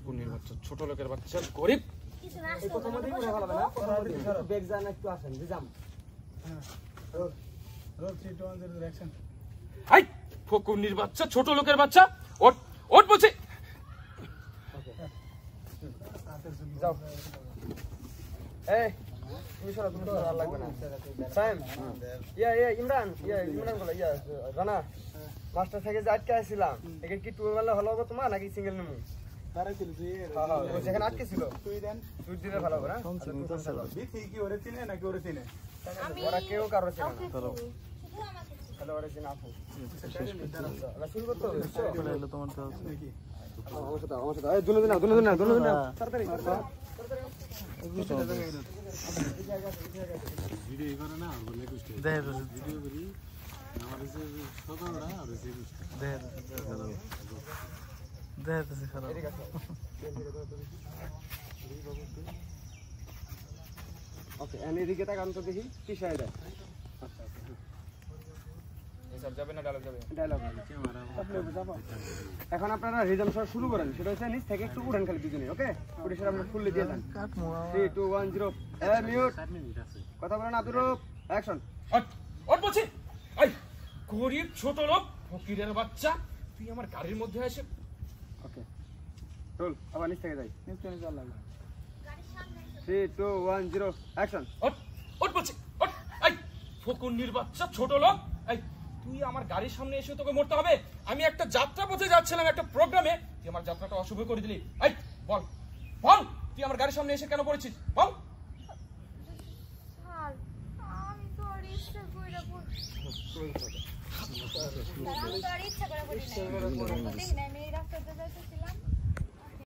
ফকুনির বাচ্চা, ছোট লোকের বাচ্চা, গরিব। এই প্রথমতেই উড়ে ভালো হবে না, বেগ যান একটু আসেন দিজাম। হ্যাঁ রোল রোল 3 2 1 0 অ্যাকশন। হাই ফকুনির বাচ্চা, ছোট লোকের বাচ্চা, ওঠ ওঠ বলছি। যাও এই তুমি সরো, তুমি সরো, আর লাগবে না। সাইম ইমরান বলে রানা মাস্টার থেকে যে আটকে আসছিলাম, একে কি টুর মারলে ভালো হবে তোমার নাকি সিঙ্গেল নেমু? দাঁড়াই ছিল তুই ও যেখানে আটকে ছিল তুই দেন তুই দিলে ভালো হবে না? বিথি কি ওরে চিনে নাকি ওরে চিনে? ওরা কেউ কারো চেনে না, তাহলে ওরা চেনে আপু। আমরা শুরু করতে হবে নাকি আমার সাথে এই দুনো দিন তাড়াতাড়ি ভিডিও করে না আর বলে কুস্তে দেখ ভিডিও করি আমার যে সকালটা আর যে কুস্তে দেখ খারাপ ঠিক আছে ওকে এন্ড এদিকে তাকান তো দেখি কি শায়দ এসব যাবে না, ডায়লগ যাবে। ডায়লগ এখন আপনারা রিদম শট শুরু করেন, সেটা হচ্ছে নিচ থেকে একটু উড়ান খালি দুজনে। ওকে ওটা সেটা আমরা ফুললি দিয়ে দেন। 3 2 1 0 মিউট 7 মিনিট আছে। কথা বলেন আব্দুর অ্যাকশন। ওঠ ওঠ বলছি। এই গরিব ছোট লোক ফকিরের বাচ্চা, তুই আমার গাড়ির মধ্যে এসে। ওকে রোল আবার নিচ থেকে যাই, নিশ্চয় চল লাগবে 3 2 1 0 অ্যাকশন। ওঠ ওঠ বলছি, ওঠ। এই ফকুনির বাচ্চা, ছোট লোক, এই তুই আমার গাড়ির সামনে এসে তোকে মরতে হবে? আমি একটা যাত্রা পথে যাচ্ছিলাম, একটা প্রোগ্রামে, তুই আমার যাত্রাটা অশুভ করে দিলি। এই বল বল, তুই আমার গাড়ির সামনে এসে কেন পড়েছিস বল? স্যার আমি তো আর ইচ্ছা করে বলি না, আমি এই রাস্তাতে যাইতেছিলাম,